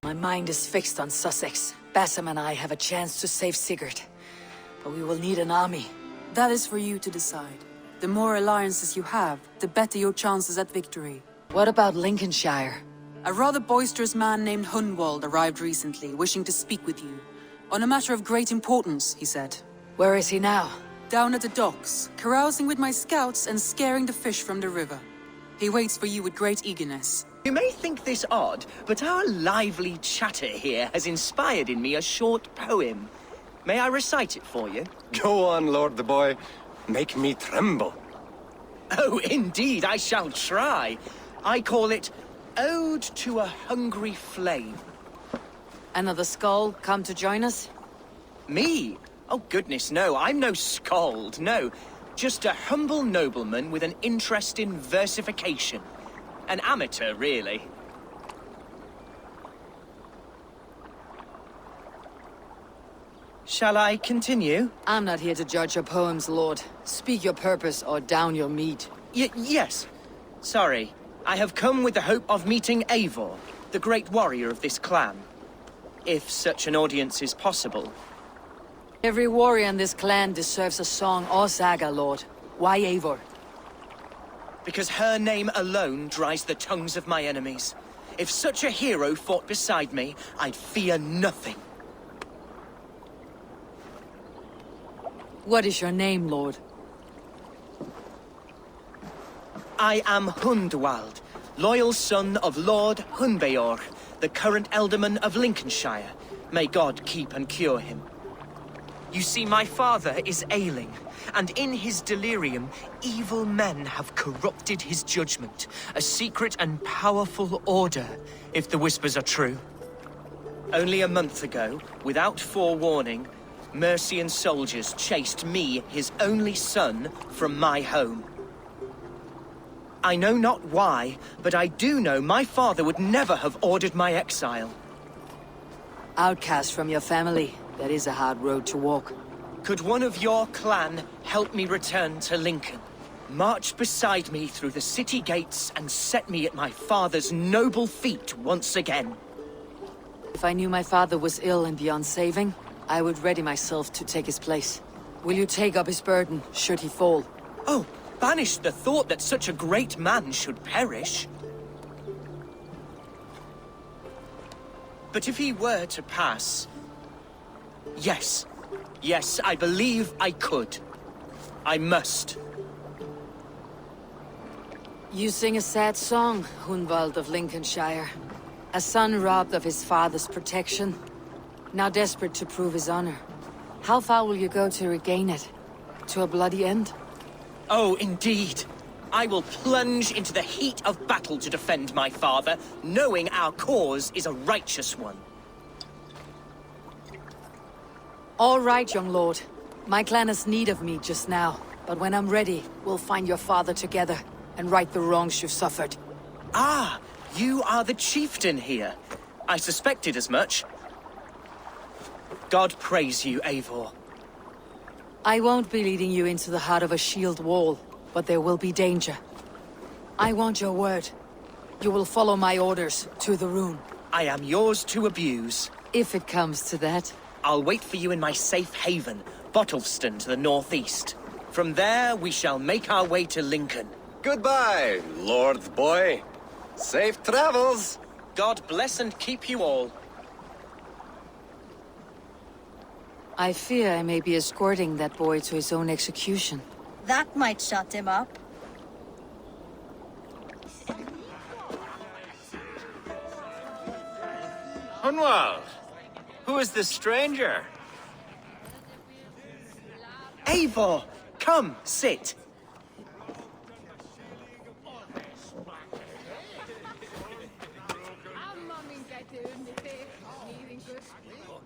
My mind is fixed on Sussex. Bassam and I have a chance to save Sigurd. But we will need an army. That is for you to decide. The more alliances you have, the better your chances at victory. What about Lincolnshire? A rather boisterous man named Hunwald arrived recently, wishing to speak with you. On a matter of great importance, he said. Where is he now? Down at the docks, carousing with my scouts and scaring the fish from the river. He waits for you with great eagerness. You may think this odd, but our lively chatter here has inspired in me a short poem. May I recite it for you? Go on, Lord the Boy. Make me tremble. Oh, indeed, I shall try. I call it Ode to a Hungry Flame. Another skull come to join us? Me? Oh, goodness, no. I'm no skald, no. Just a humble nobleman with an interest in versification. An amateur, really. Shall I continue? I'm not here to judge your poems, Lord. Speak your purpose or down your meat. Yes. Sorry. I have come with the hope of meeting Eivor, the great warrior of this clan. If such an audience is possible. Every warrior in this clan deserves a song or saga, Lord. Why Eivor? Because her name alone dries the tongues of my enemies. If such a hero fought beside me, I'd fear nothing. What is your name, Lord? I am Hundwald, loyal son of Lord Hunbeor, the current Elderman of Lincolnshire. May God keep and cure him. You see, my father is ailing, and in his delirium, evil men have corrupted his judgment. A secret and powerful order, if the whispers are true. Only a month ago, without forewarning, Mercian soldiers chased me, his only son, from my home. I know not why, but I do know my father would never have ordered my exile. Outcast from your family. That is a hard road to walk. Could one of your clan help me return to Lincoln? March beside me through the city gates and set me at my father's noble feet once again. If I knew my father was ill and beyond saving, I would ready myself to take his place. Will you take up his burden, should he fall? Oh, banish the thought that such a great man should perish. But if he were to pass... Yes. Yes, I believe I could. I must. You sing a sad song, Hunwald of Lincolnshire. A son robbed of his father's protection, now desperate to prove his honor. How far will you go to regain it? To a bloody end? Oh, indeed. I will plunge into the heat of battle to defend my father, knowing our cause is a righteous one. All right, young lord. My clan has need of me just now, but when I'm ready, we'll find your father together and right the wrongs you've suffered. Ah, you are the chieftain here. I suspected as much. God praise you, Eivor. I won't be leading you into the heart of a shield wall, but there will be danger. I want your word. You will follow my orders to the rune. I am yours to abuse. If it comes to that. I'll wait for you in my safe haven, Bottleston to the northeast. From there, we shall make our way to Lincoln. Goodbye, Lord the Boy. Safe travels. God bless and keep you all. I fear I may be escorting that boy to his own execution. That might shut him up. Hunwald, who is this stranger? Eivor, come, sit.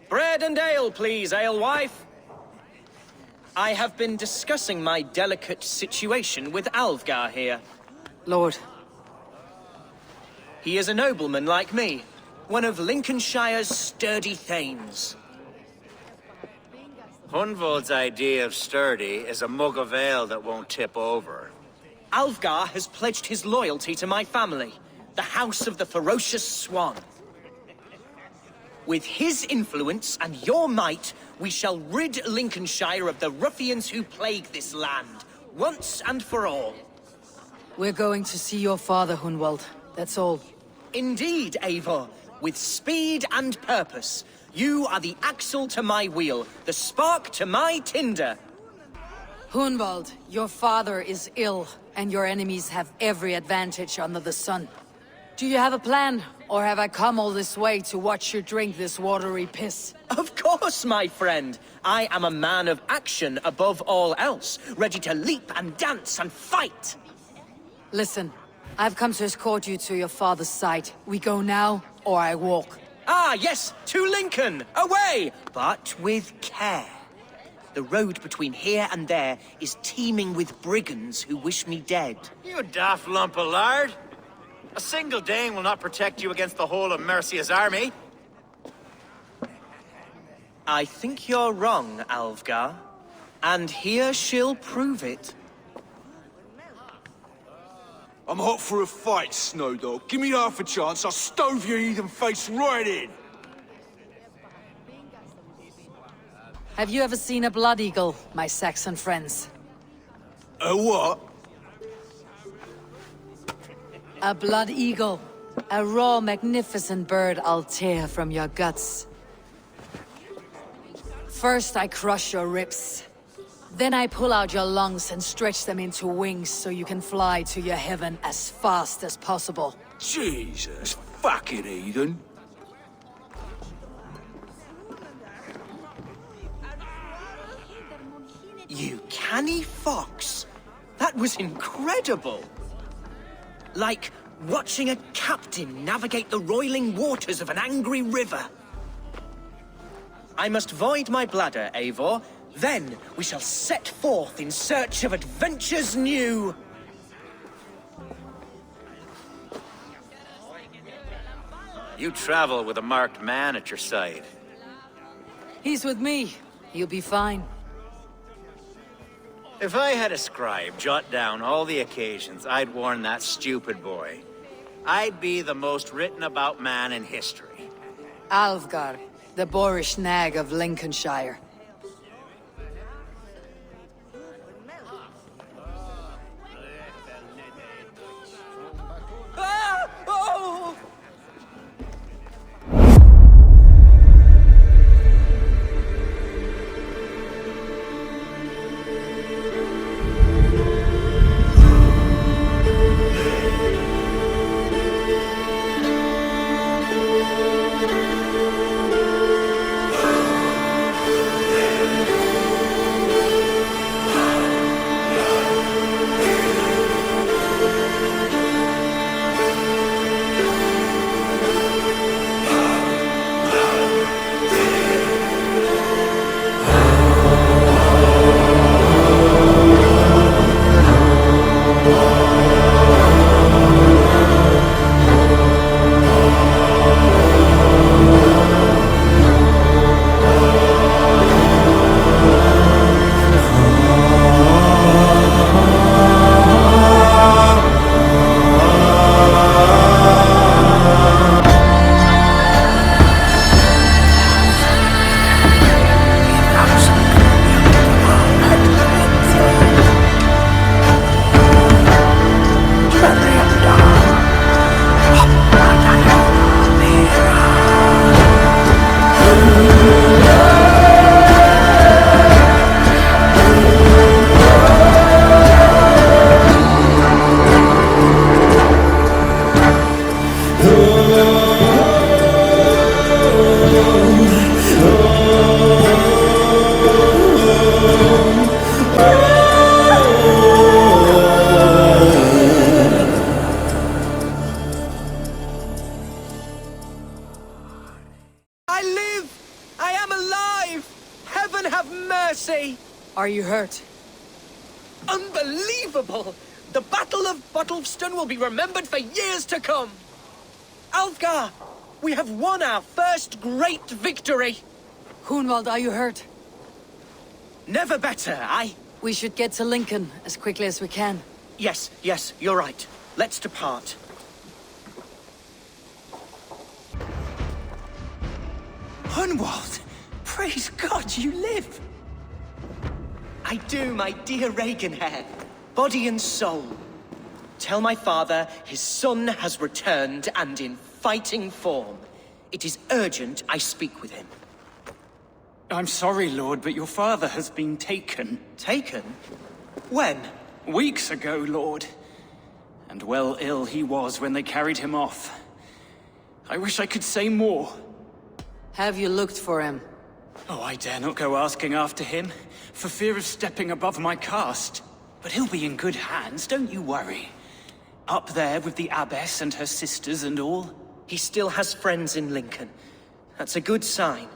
Bread and ale, please, alewife. I have been discussing my delicate situation with Alvgar here. Lord. He is a nobleman like me, one of Lincolnshire's sturdy thanes. Hunwald's idea of sturdy is a mug of ale that won't tip over. Alvgar has pledged his loyalty to my family, the House of the Ferocious Swan. With his influence and your might, we shall rid Lincolnshire of the ruffians who plague this land, once and for all. We're going to see your father, Hunwald. That's all. Indeed, Eivor. With speed and purpose. You are the axle to my wheel, the spark to my tinder. Hunwald, your father is ill, and your enemies have every advantage under the sun. Do you have a plan, or have I come all this way to watch you drink this watery piss? Of course, my friend. I am a man of action above all else, ready to leap and dance and fight. Listen, I've come to escort you to your father's side. We go now, or I walk. Ah, yes, to Lincoln! Away! But with care. The road between here and there is teeming with brigands who wish me dead. You daft lump of lard. A single Dane will not protect you against the whole of Mercia's army. I think you're wrong, Alfgar. And here she'll prove it. I'm hot for a fight, Snowdog. Give me half a chance, I'll stove your heathen face right in. Have you ever seen a blood eagle, my Saxon friends? A what? A blood eagle. A raw, magnificent bird I'll tear from your guts. First I crush your ribs. Then I pull out your lungs and stretch them into wings so you can fly to your heaven as fast as possible. Jesus fucking heathen. You canny fox. That was incredible. Like watching a captain navigate the roiling waters of an angry river. I must void my bladder, Eivor. Then we shall set forth in search of adventures new. You travel with a marked man at your side. He's with me. You'll be fine. If I had a scribe jot down all the occasions I'd warn that stupid boy, I'd be the most written about man in history. Alfgar, the boorish nag of Lincolnshire. Ah! Oh! Are you hurt? Unbelievable! The Battle of Bottleston will be remembered for years to come! Alfgar, we have won our first great victory! Hunwald, are you hurt? Never better, We should get to Lincoln as quickly as we can. Yes, you're right. Let's depart. Hunwald! Praise God you live! I do, my dear Reaganhair. Body and soul. Tell my father his son has returned and in fighting form. It is urgent I speak with him. I'm sorry, Lord, but your father has been taken. Taken? When? Weeks ago, Lord. And well ill he was when they carried him off. I wish I could say more. Have you looked for him? Oh, I dare not go asking after him, for fear of stepping above my caste. But he'll be in good hands, don't you worry. Up there with the abbess and her sisters and all. He still has friends in Lincoln. That's a good sign.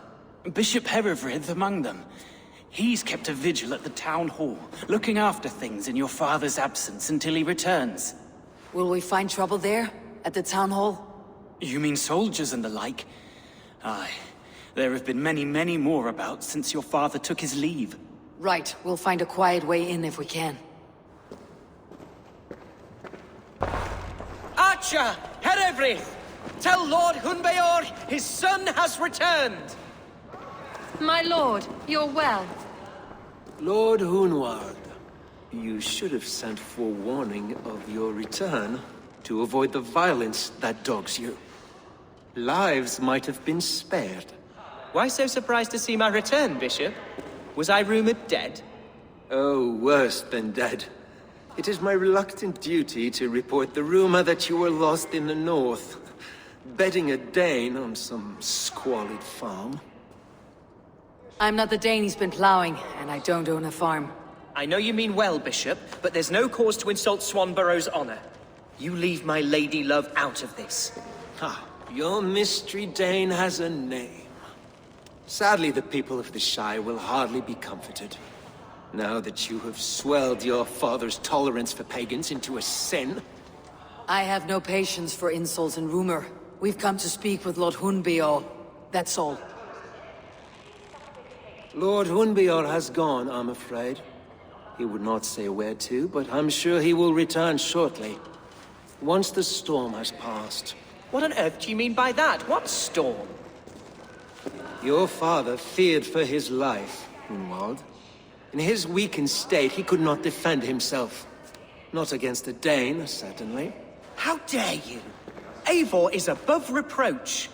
Bishop Herevrydd among them. He's kept a vigil at the town hall, looking after things in your father's absence until he returns. Will we find trouble there? At the town hall? You mean soldiers and the like? Aye. There have been many, many more about since your father took his leave. Right, we'll find a quiet way in if we can. Archer! Herevrydd! Tell Lord Hunbeor his son has returned! My lord, you're well. Lord Hunwald, you should have sent forewarning of your return to avoid the violence that dogs you. Lives might have been spared. Why so surprised to see my return, Bishop? Was I rumored dead? Oh, worse than dead. It is my reluctant duty to report the rumor that you were lost in the north, bedding a Dane on some squalid farm. I'm not the Dane he's been plowing, and I don't own a farm. I know you mean well, Bishop, but there's no cause to insult Swanborough's honor. You leave my lady love out of this. Ah, your mystery Dane has a name. Sadly, the people of the Shire will hardly be comforted. Now that you have swelled your father's tolerance for pagans into a sin. I have no patience for insults and rumor. We've come to speak with Lord Hunbeor. That's all. Lord Hunbeor has gone, I'm afraid. He would not say where to, but I'm sure he will return shortly. Once the storm has passed. What on earth do you mean by that? What storm? Your father feared for his life, Hunwald. In his weakened state, he could not defend himself. Not against a Dane, certainly. How dare you? Eivor is above reproach.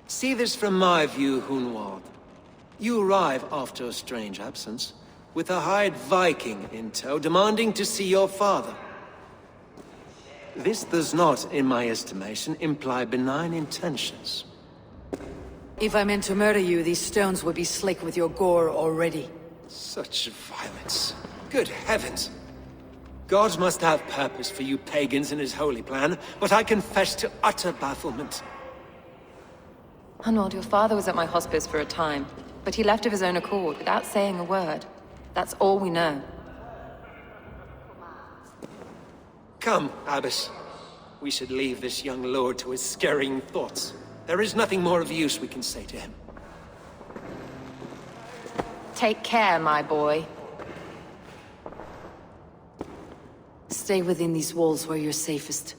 See this from my view, Hunwald. You arrive after a strange absence, with a hired Viking in tow, demanding to see your father. This does not, in my estimation, imply benign intentions. If I meant to murder you, these stones would be slick with your gore already. Such violence. Good heavens! God must have purpose for you pagans in his holy plan, but I confess to utter bafflement. Hunwald, your father was at my hospice for a time, but he left of his own accord without saying a word. That's all we know. Come, Abbess. We should leave this young lord to his scurrying thoughts. There is nothing more of use we can say to him. Take care, my boy. Stay within these walls where you're safest.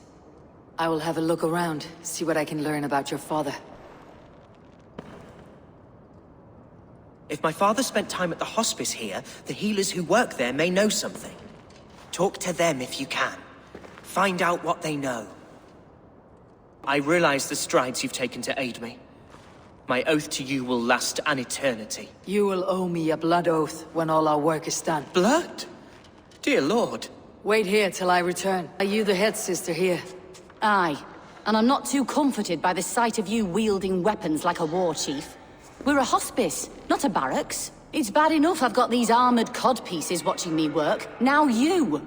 I will have a look around, see what I can learn about your father. If my father spent time at the hospice here, the healers who work there may know something. Talk to them if you can. Find out what they know. I realize the strides you've taken to aid me. My oath to you will last an eternity. You will owe me a blood oath when all our work is done. Blood? Dear Lord. Wait here till I return. Are you the head sister here? Aye, and I'm not too comforted by the sight of you wielding weapons like a war chief. We're a hospice, not a barracks. It's bad enough I've got these armored codpieces watching me work. Now you!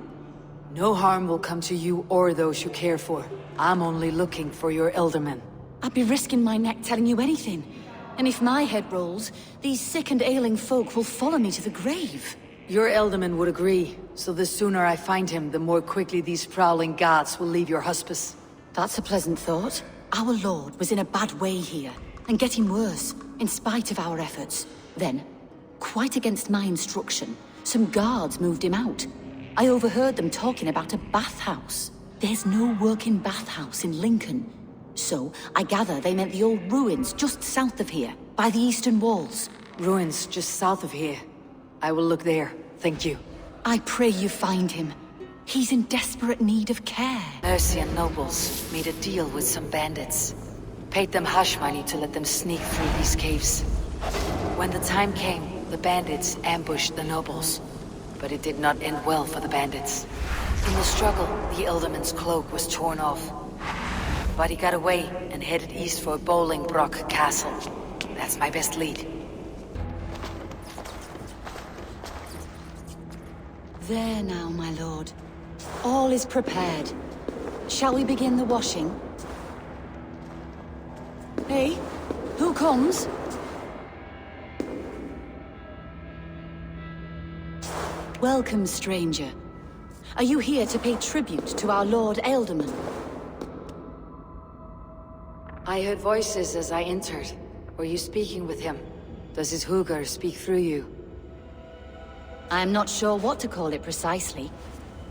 No harm will come to you or those you care for. I'm only looking for your elderman. I'd be risking my neck telling you anything. And if my head rolls, these sick and ailing folk will follow me to the grave. Your elderman would agree, so the sooner I find him, the more quickly these prowling guards will leave your hospice. That's a pleasant thought. Our lord was in a bad way here, and getting worse, in spite of our efforts. Then, quite against my instruction, some guards moved him out. I overheard them talking about a bathhouse. There's no working bathhouse in Lincoln. So, I gather they meant the old ruins just south of here, by the eastern walls. Ruins just south of here. I will look there, thank you. I pray you find him. He's in desperate need of care. Mercian nobles made a deal with some bandits. Paid them hush money to let them sneak through these caves. When the time came, the bandits ambushed the nobles. But it did not end well for the bandits. In the struggle, the Elderman's cloak was torn off. But he got away and headed east for Bolingbroke Castle. That's my best lead. There now, my lord. All is prepared. Shall we begin the washing? Hey, who comes? Welcome, stranger. Are you here to pay tribute to our Lord Ealdorman? I heard voices as I entered. Were you speaking with him? Does his hugger speak through you? I am not sure what to call it precisely.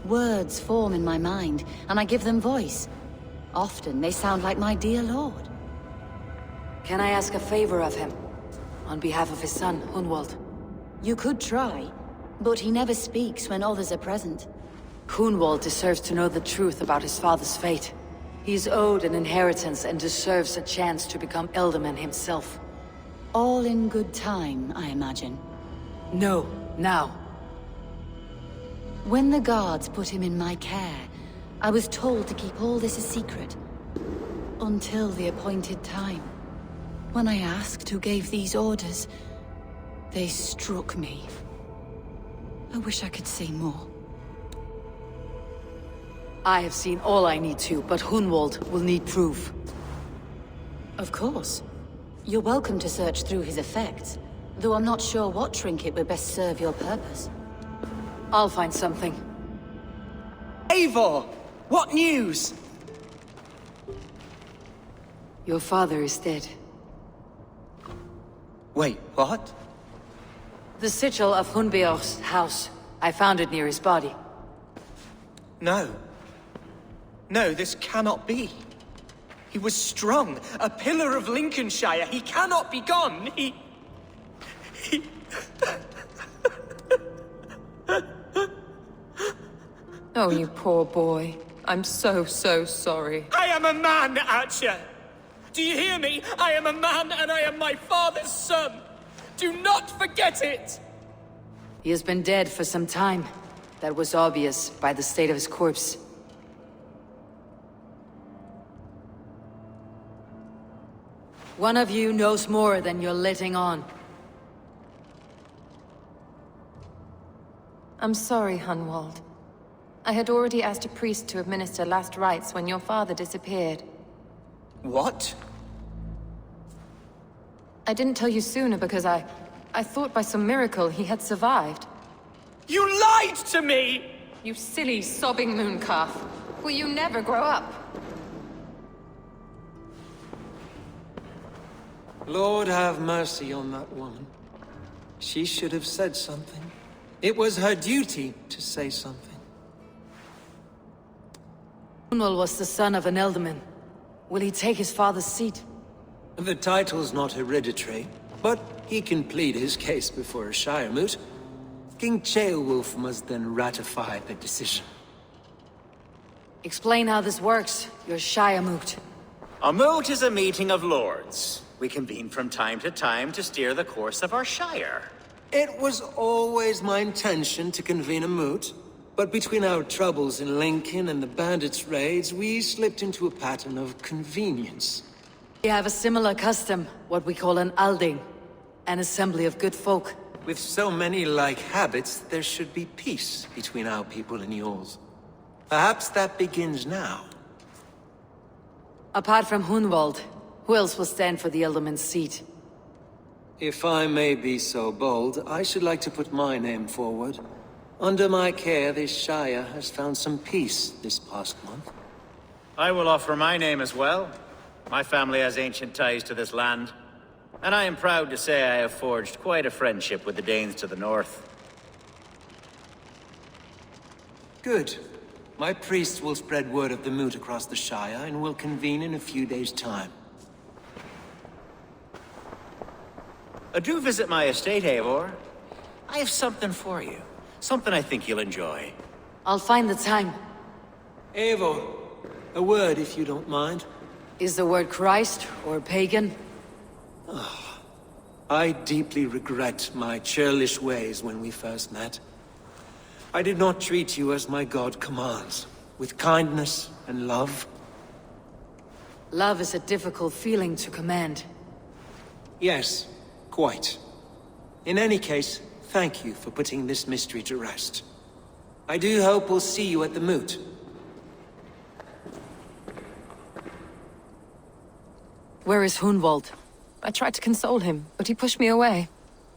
Words form in my mind, and I give them voice. Often they sound like my dear lord. Can I ask a favor of him? On behalf of his son, Hunwald? You could try, but he never speaks when others are present. Hunwald deserves to know the truth about his father's fate. He is owed an inheritance and deserves a chance to become Ealdorman himself. All in good time, I imagine. No, now. When the guards put him in my care, I was told to keep all this a secret. Until the appointed time. When I asked who gave these orders, they struck me. I wish I could say more. I have seen all I need to, but Hunwald will need proof. Of course. You're welcome to search through his effects, though I'm not sure what trinket would best serve your purpose. I'll find something. Eivor! What news? Your father is dead. Wait, what? The sigil of Hunbeor's house. I found it near his body. No. No, this cannot be. He was strong, a pillar of Lincolnshire. He cannot be gone. He... Oh, you poor boy. I'm so sorry. I am a man, Archer! Do you hear me? I am a man and I am my father's son! Do not forget it! He has been dead for some time. That was obvious by the state of his corpse. One of you knows more than you're letting on. I'm sorry, Hunwald. I had already asked a priest to administer last rites when your father disappeared. What? I didn't tell you sooner because I thought by some miracle he had survived. You lied to me! You silly, sobbing mooncalf. Will you never grow up? Lord have mercy on that woman. She should have said something. It was her duty to say something. Hunwald was the son of an Ealdorman. Will he take his father's seat? The title's not hereditary, but he can plead his case before a Shire moot. King Ceolwulf must then ratify the decision. Explain how this works, your Shire moot. A moot is a meeting of lords. We convene from time to time to steer the course of our Shire. It was always my intention to convene a moot, but between our troubles in Lincoln and the bandits' raids, we slipped into a pattern of convenience. We have a similar custom, what we call an alding. An assembly of good folk. With so many like habits, there should be peace between our people and yours. Perhaps that begins now. Apart from Hunwald, who else will stand for the Ealdorman's seat? If I may be so bold, I should like to put my name forward. Under my care, this Shire has found some peace this past month. I will offer my name as well. My family has ancient ties to this land. And I am proud to say I have forged quite a friendship with the Danes to the north. Good. My priests will spread word of the moot across the Shire, and will convene in a few days' time. Do visit my estate, Eivor. I have something for you. Something I think you'll enjoy. I'll find the time. Eivor, a word if you don't mind. Is the word Christ or pagan? I deeply regret my churlish ways when we first met. I did not treat you as my god commands, with kindness and love. Love is a difficult feeling to command. Yes, quite. In any case, thank you for putting this mystery to rest. I do hope we'll see you at the moot. Where is Hunwald? I tried to console him, but he pushed me away.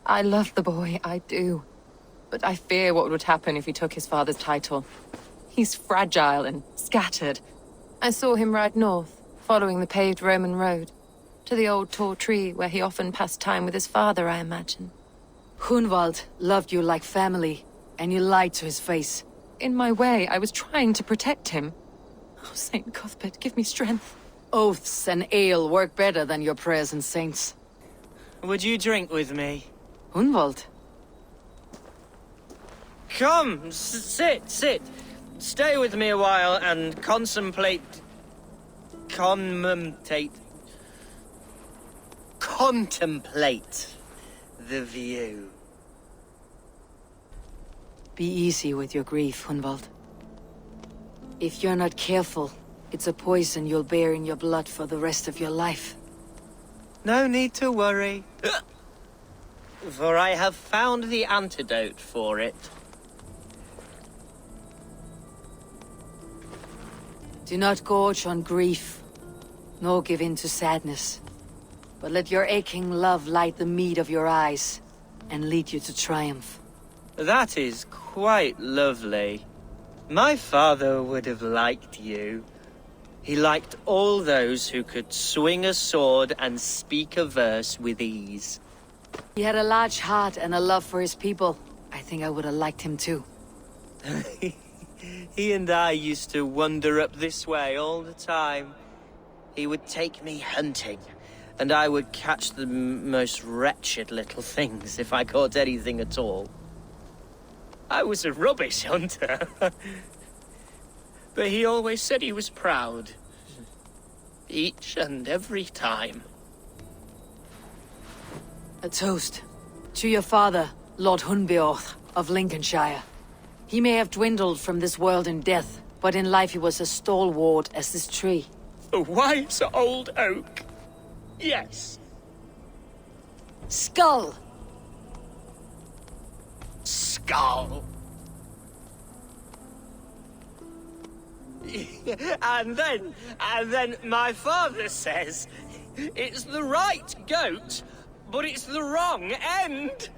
I love the boy, I do. But I fear what would happen if he took his father's title. He's fragile and scattered. I saw him ride north, following the paved Roman road. To the old tall tree where he often passed time with his father, I imagine. Hunwald loved you like family, and you lied to his face. In my way, I was trying to protect him. Oh, Saint Cuthbert, give me strength. Oaths and ale work better than your prayers and saints. Would you drink with me? Hunwald? Come, sit. Stay with me a while and contemplate the view. Be easy with your grief, Hunwald. If you're not careful, it's a poison you'll bear in your blood for the rest of your life. No need to worry. For I have found the antidote for it. Do not gorge on grief, nor give in to sadness. But let your aching love light the mead of your eyes, and lead you to triumph. That is quite lovely. My father would have liked you. He liked all those who could swing a sword and speak a verse with ease. He had a large heart and a love for his people. I think I would have liked him too. He and I used to wander up this way all the time. He would take me hunting, and I would catch the most wretched little things if I caught anything at all. I was a rubbish hunter. But he always said he was proud. Each and every time. A toast. To your father, Lord Hunbeorth of Lincolnshire. He may have dwindled from this world in death, but in life he was as stalwart as this tree. A wise old oak. Yes. Skull! Skull. And then my father says, it's the right goat, but it's the wrong end.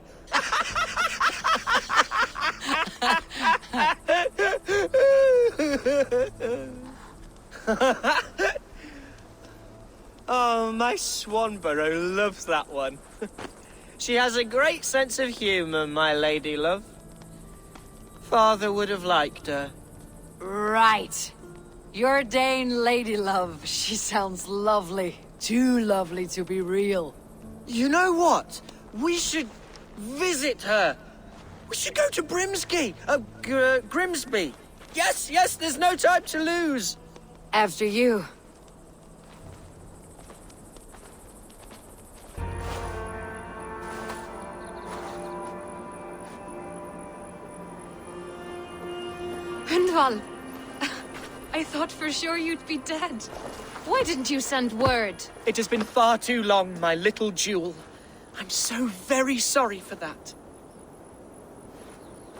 Oh, my Swanborough loves that one. She has a great sense of humor, my lady love. Father would have liked her. Right. Your Dane lady love. She sounds lovely. Too lovely to be real. You know what? We should visit her. We should go to Grimsby. Yes, there's no time to lose. After you. Hunwald! I thought for sure you'd be dead. Why didn't you send word? It has been far too long, my little jewel. I'm so very sorry for that.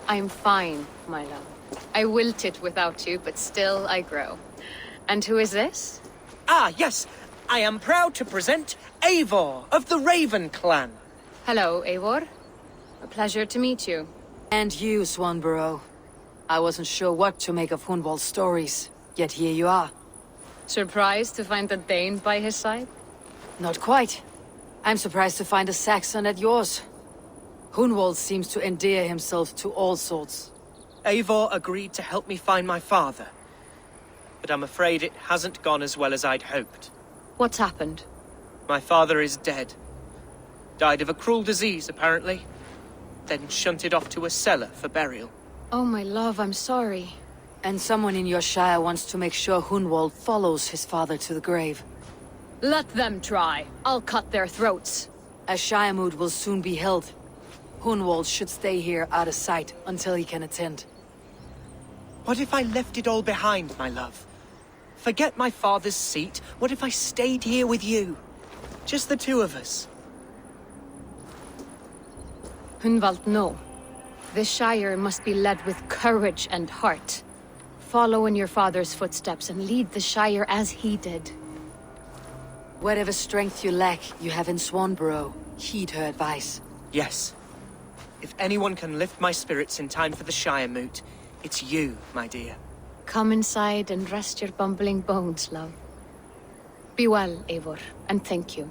I'm fine, my love. I wilted without you, but still I grow. And who is this? Ah, yes. I am proud to present Eivor of the Raven clan. Hello, Eivor. A pleasure to meet you. And you, Swanborough. I wasn't sure what to make of Hunwald's stories, yet here you are. Surprised to find a Dane by his side? Not quite. I'm surprised to find a Saxon at yours. Hunwald seems to endear himself to all sorts. Eivor agreed to help me find my father. But I'm afraid it hasn't gone as well as I'd hoped. What's happened? My father is dead. Died of a cruel disease, apparently. Then shunted off to a cellar for burial. Oh, my love, I'm sorry. And someone in your shire wants to make sure Hunwald follows his father to the grave. Let them try. I'll cut their throats. A shire moot will soon be held. Hunwald should stay here out of sight until he can attend. What if I left it all behind, my love? Forget my father's seat. What if I stayed here with you? Just the two of us. Hunwald, no. This Shire must be led with courage and heart. Follow in your father's footsteps and lead the Shire as he did. Whatever strength you lack, you have in Swanborough. Heed her advice. Yes. If anyone can lift my spirits in time for the Shire moot, it's you, my dear. Come inside and rest your bumbling bones, love. Be well, Eivor, and thank you.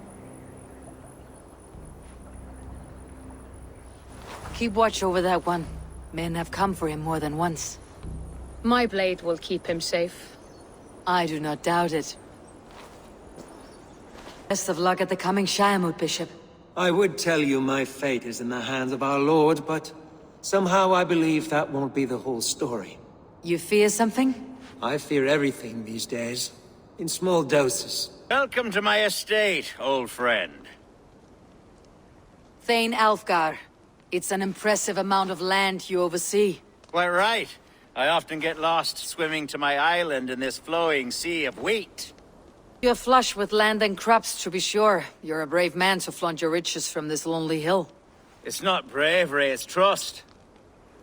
Keep watch over that one. Men have come for him more than once. My blade will keep him safe. I do not doubt it. Best of luck at the coming Shiremoot, Bishop. I would tell you my fate is in the hands of our Lord, but somehow I believe that won't be the whole story. You fear something? I fear everything these days, in small doses. Welcome to my estate, old friend. Thane Alfgar. It's an impressive amount of land you oversee. Quite right. I often get lost swimming to my island in this flowing sea of wheat. You're flush with land and crops, to be sure. You're a brave man to flaunt your riches from this lonely hill. It's not bravery, it's trust.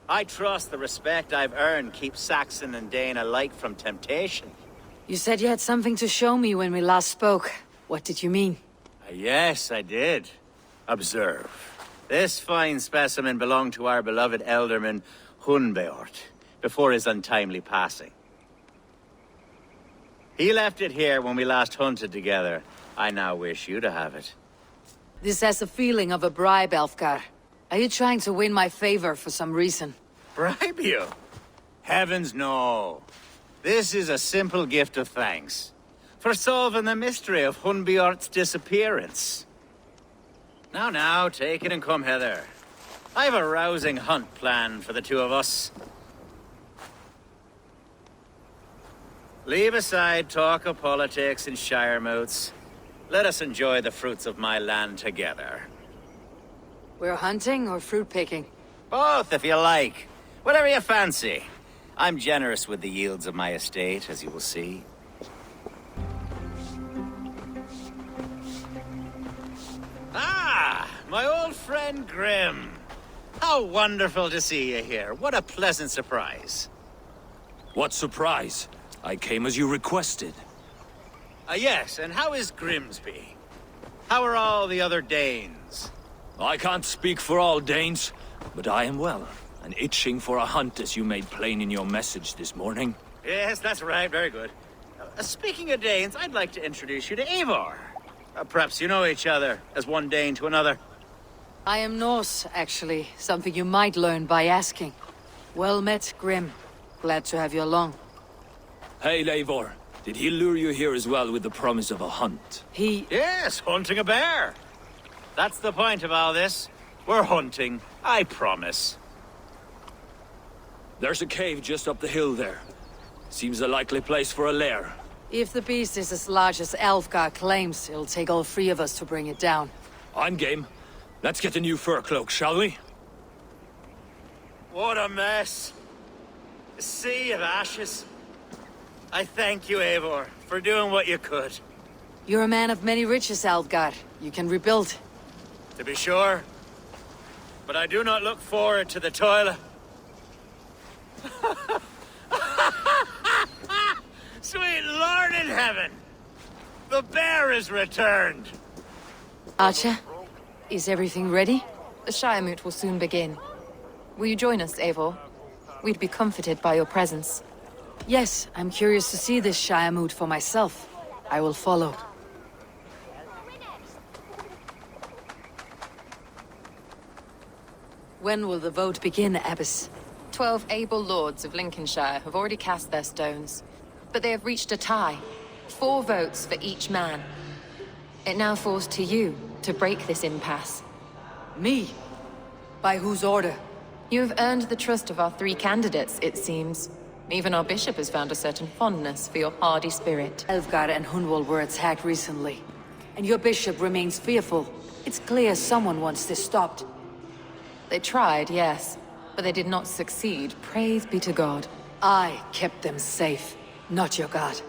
I trust the respect I've earned keeps Saxon and Dane alike from temptation. You said you had something to show me when we last spoke. What did you mean? Yes, I did. Observe. This fine specimen belonged to our beloved elderman, Hunbeort, before his untimely passing. He left it here when we last hunted together. I now wish you to have it. This has a feeling of a bribe, Alfgar. Are you trying to win my favor for some reason? Bribe you? Heavens no. This is a simple gift of thanks. For solving the mystery of Hunbeort's disappearance. Now, take it and come hither. I've a rousing hunt planned for the two of us. Leave aside talk of politics and shire moots. Let us enjoy the fruits of my land together. We're hunting or fruit picking? Both, if you like. Whatever you fancy. I'm generous with the yields of my estate, as you will see. Ah, my old friend Grim. How wonderful to see you here. What a pleasant surprise. What surprise? I came as you requested. Yes, and how is Grimsby? How are all the other Danes? I can't speak for all Danes, but I am well, and itching for a hunt as you made plain in your message this morning. Yes, that's right, very good. Speaking of Danes, I'd like to introduce you to Eivor. Perhaps you know each other, as one Dane to another. I am Norse, actually. Something you might learn by asking. Well met, Grim. Glad to have you along. Hey, Eivor. Did he lure you here as well with the promise of a hunt? Yes, hunting a bear. That's the point of all this. We're hunting, I promise. There's a cave just up the hill there. Seems a likely place for a lair. If the beast is as large as Alfgar claims, it'll take all three of us to bring it down. I'm game. Let's get a new fur cloak, shall we? What a mess. A sea of ashes. I thank you, Eivor, for doing what you could. You're a man of many riches, Alfgar. You can rebuild. To be sure. But I do not look forward to the toil. Sweet Lord in heaven! The bear is returned! Archer, is everything ready? The Shiremoot will soon begin. Will you join us, Eivor? We'd be comforted by your presence. Yes, I'm curious to see this Shiremoot for myself. I will follow. When will the vote begin, Abbess? 12 able lords of Lincolnshire have already cast their stones, but they have reached a tie. 4 votes for each man. It now falls to you to break this impasse. Me? By whose order? You have earned the trust of our 3 candidates, it seems. Even our bishop has found a certain fondness for your hardy spirit. Elfgar and Hunwald were attacked recently, and your bishop remains fearful. It's clear someone wants this stopped. They tried, yes, but they did not succeed. Praise be to God. I kept them safe, not your god.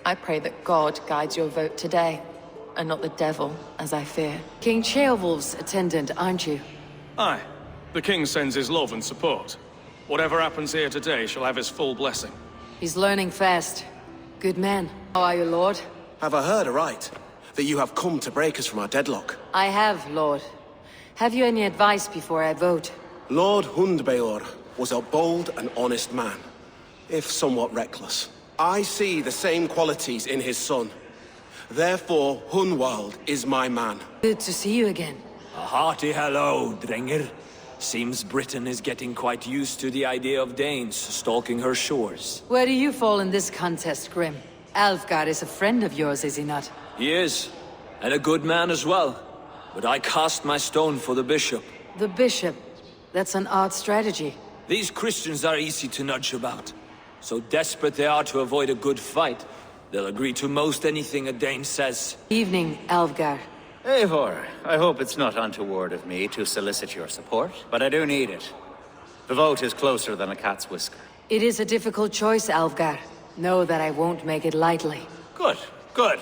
I pray that God guides your vote today, and not the devil, as I fear. King Ceolwulf's attendant, aren't you? Aye. The king sends his love and support. Whatever happens here today shall have his full blessing. He's learning fast. Good man. How are you, Lord? Have I heard aright? That you have come to break us from our deadlock? I have, Lord. Have you any advice before I vote? Lord Hundbeor was a bold and honest man, if somewhat reckless. I see the same qualities in his son. Therefore, Hunwald is my man. Good to see you again. A hearty hello, Drenger. Seems Britain is getting quite used to the idea of Danes stalking her shores. Where do you fall in this contest, Grim? Alfgar is a friend of yours, is he not? He is, and a good man as well. But I cast my stone for the bishop. The bishop? That's an odd strategy. These Christians are easy to nudge about. So desperate they are to avoid a good fight, they'll agree to most anything a Dane says. Evening, Alfgar. Eivor, I hope it's not untoward of me to solicit your support, but I do need it. The vote is closer than a cat's whisker. It is a difficult choice, Alfgar. Know that I won't make it lightly. Good, good.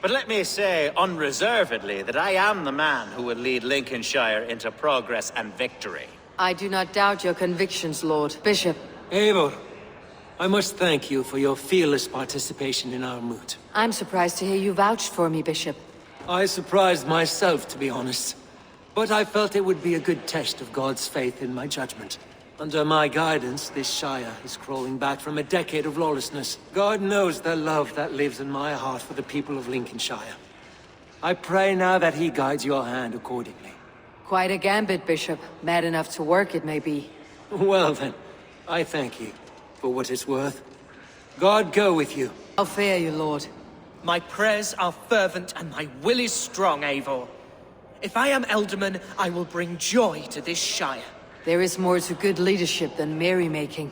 But let me say unreservedly that I am the man who will lead Lincolnshire into progress and victory. I do not doubt your convictions, Lord. Bishop. Eivor, I must thank you for your fearless participation in our moot. I'm surprised to hear you vouch for me, Bishop. I surprised myself, to be honest. But I felt it would be a good test of God's faith in my judgment. Under my guidance, this Shire is crawling back from a decade of lawlessness. God knows the love that lives in my heart for the people of Lincolnshire. I pray now that he guides your hand accordingly. Quite a gambit, Bishop. Mad enough to work, it may be. Well then, I thank you, for what it's worth. God go with you. How fare you, Lord? My prayers are fervent and my will is strong, Eivor. If I am Elderman, I will bring joy to this Shire. There is more to good leadership than merrymaking.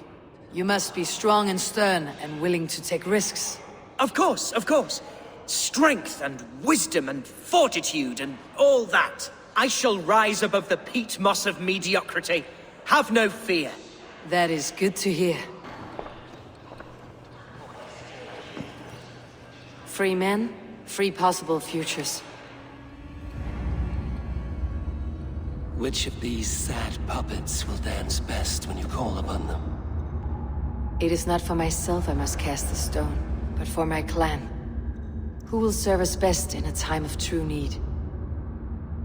You must be strong and stern and willing to take risks. Of course, of course. Strength and wisdom and fortitude and all that. I shall rise above the peat moss of mediocrity. Have no fear. That is good to hear. Free men, free possible futures. Which of these sad puppets will dance best when you call upon them? It is not for myself I must cast the stone, but for my clan. Who will serve us best in a time of true need?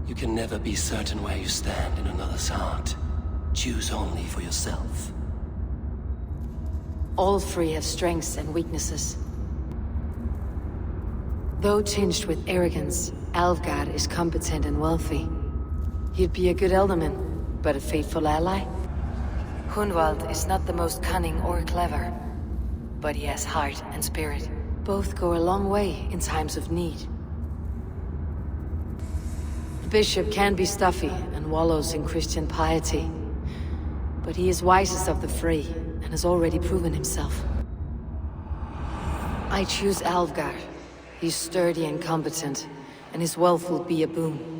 You can never be certain where you stand in another's heart. Choose only for yourself. All three have strengths and weaknesses. Though tinged with arrogance, Alfgar is competent and wealthy. He'd be a good Elderman, but a faithful ally. Hunwald is not the most cunning or clever, but he has heart and spirit. Both go a long way in times of need. The bishop can be stuffy and wallows in Christian piety, but he is wisest of the three and has already proven himself. I choose Alfgar. He's sturdy and competent, and his wealth will be a boon.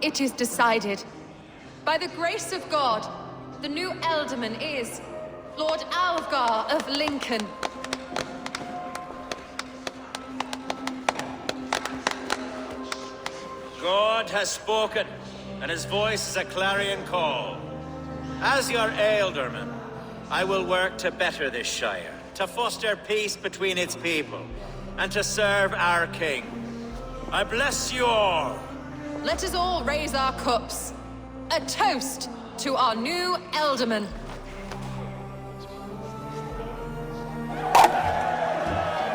It is decided. By the grace of God, the new Elderman is Lord Alfgar of Lincoln. God has spoken, and his voice is a clarion call. As your Ealdorman, I will work to better this Shire, to foster peace between its people, and to serve our king. I bless you all. Let us all raise our cups. A toast to our new Elderman.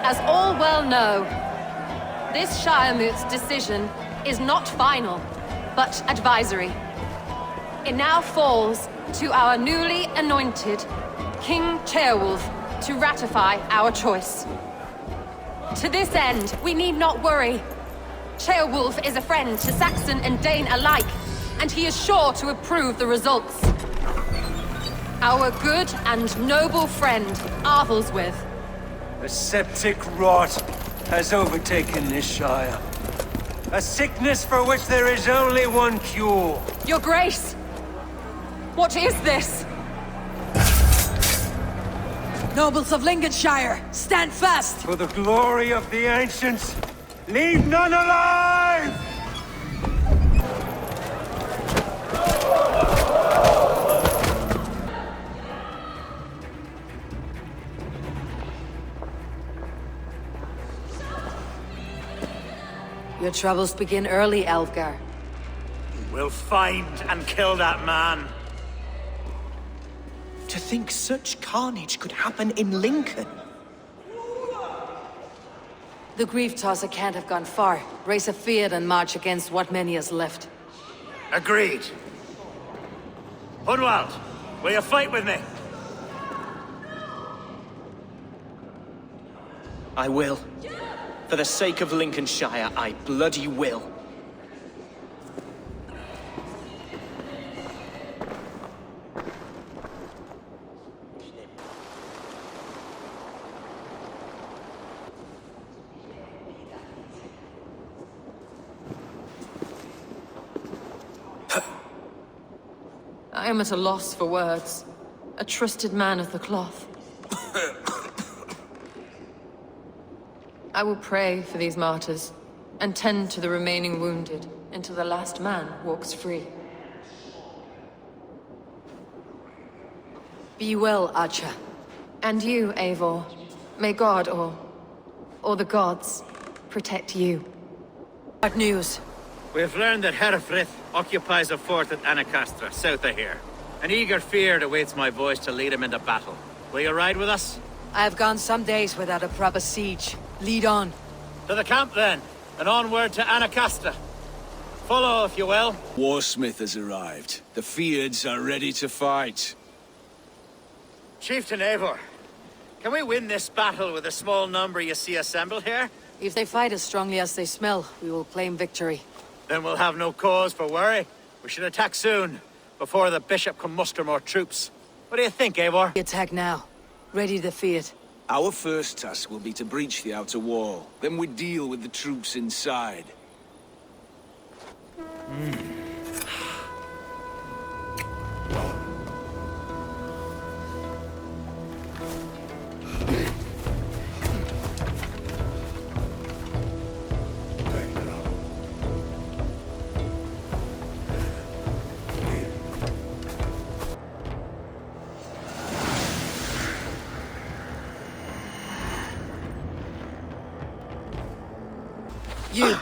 As all well know, this Shiremoot's decision is not final, but advisory. It now falls to our newly anointed King Ceolwulf to ratify our choice. To this end, we need not worry. Ceolwulf is a friend to Saxon and Dane alike, and he is sure to approve the results. Our good and noble friend, Arthelswith. The septic rot has overtaken this Shire. A sickness for which there is only one cure. Your Grace! What is this? Nobles of Lincolnshire, stand fast! For the glory of the ancients, leave none alive! Your troubles begin early, Elfgar. We'll find and kill that man. To think such carnage could happen in Lincoln. The Grief Tosser can't have gone far. Raise a field and march against what many is left. Agreed. Hunwald, will you fight with me? I will. For the sake of Lincolnshire, I bloody will. I am at a loss for words. A trusted man of the cloth. I will pray for these martyrs, and tend to the remaining wounded, until the last man walks free. Be well, Archer. And you, Eivor. May God, or the gods, protect you. What news? We have learned that Herefrith occupies a fort at Anacastra, south of here. An eager feared awaits my voice to lead him into battle. Will you ride with us? I have gone some days without a proper siege. Lead on. To the camp, then, and onward to Anacastra. Follow, if you will. Warsmith has arrived. The Feards are ready to fight. Chieftain Eivor, can we win this battle with the small number you see assembled here? If they fight as strongly as they smell, we will claim victory. Then we'll have no cause for worry. We should attack soon, before the bishop can muster more troops. What do you think, Eivor? We attack now. Ready to fight. Our first task will be to breach the outer wall. Then we deal with the troops inside. You!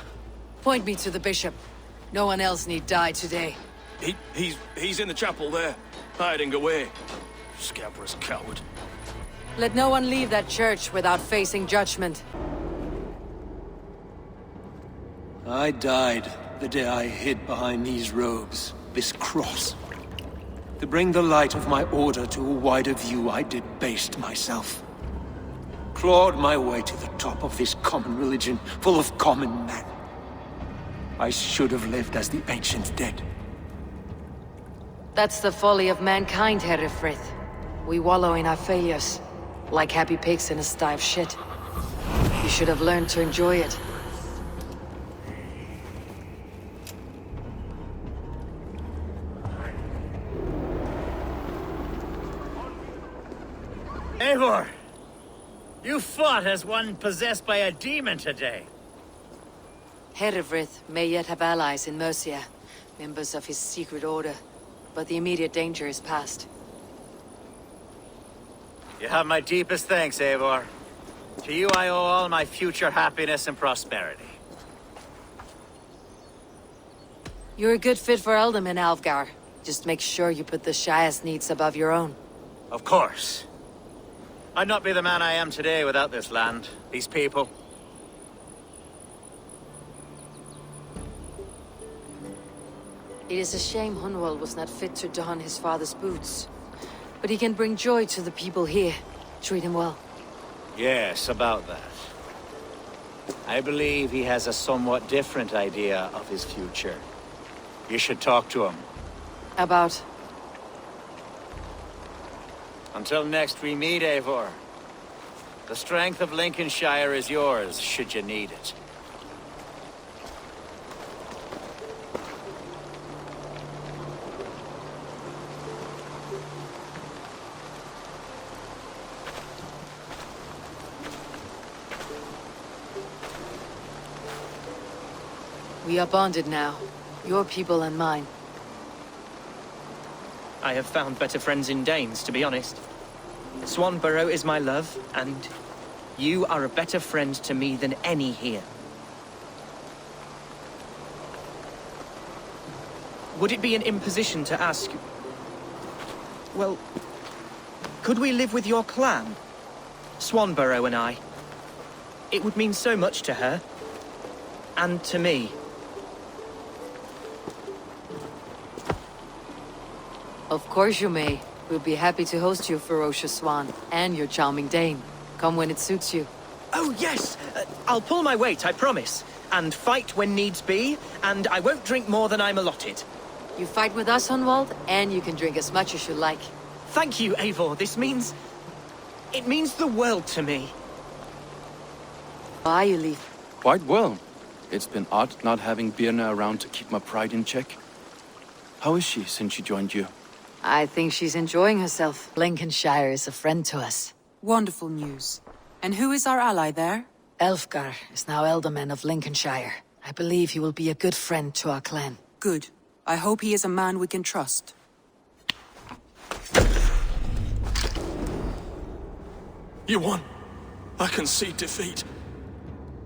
Point me to the bishop. No one else need die today. He's in the chapel there, hiding away. Scabrous coward. Let no one leave that church without facing judgment. I died the day I hid behind these robes, this cross. To bring the light of my order to a wider view, I debased myself. Clawed my way to the top of this common religion, full of common men. I should have lived as the ancient dead. That's the folly of mankind, Herefrith. We wallow in our failures, like happy pigs in a sty of shit. You should have learned to enjoy it. Eivor! You fought as one possessed by a demon today. Herefrith may yet have allies in Mercia, members of his secret order, but the immediate danger is past. You have my deepest thanks, Eivor. To you I owe all my future happiness and prosperity. You're a good fit for Ealdorman, Alfgar. Just make sure you put the Shire's needs above your own. Of course. I'd not be the man I am today without this land, these people. It is a shame Hunwald was not fit to don his father's boots. But he can bring joy to the people here. Treat him well. Yes, about that. I believe he has a somewhat different idea of his future. You should talk to him. About? Until next we meet, Eivor. The strength of Lincolnshire is yours, should you need it. We are bonded now. Your people and mine. I have found better friends in Danes, to be honest. Swanborough is my love, and you are a better friend to me than any here. Would it be an imposition to ask... Well, could we live with your clan? Swanborough and I. It would mean so much to her. And to me. Of course you may. We'll be happy to host you, ferocious Swan, and your charming Dane. Come when it suits you. Oh, yes! I'll pull my weight, I promise. And fight when needs be, and I won't drink more than I'm allotted. You fight with us, Hunwald, and you can drink as much as you like. Thank you, Eivor. This means... it means the world to me. Why you leave? Quite well. It's been odd not having Birna around to keep my pride in check. How is she since she joined you? I think she's enjoying herself. Lincolnshire is a friend to us. Wonderful news. And who is our ally there? Elfgar is now Elderman of Lincolnshire. I believe he will be a good friend to our clan. Good. I hope he is a man we can trust. You won. I can see defeat.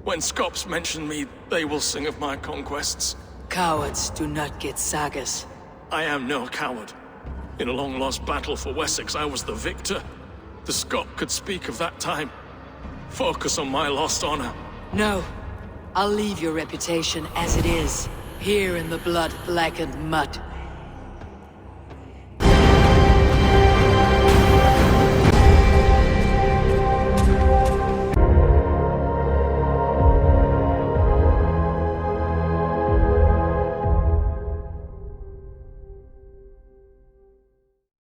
When Scops mention me, they will sing of my conquests. Cowards do not get sagas. I am no coward. In a long-lost battle for Wessex, I was the victor. The Scot could speak of that time. Focus on my lost honor. No. I'll leave your reputation as it is. Here in the blood-blackened mud.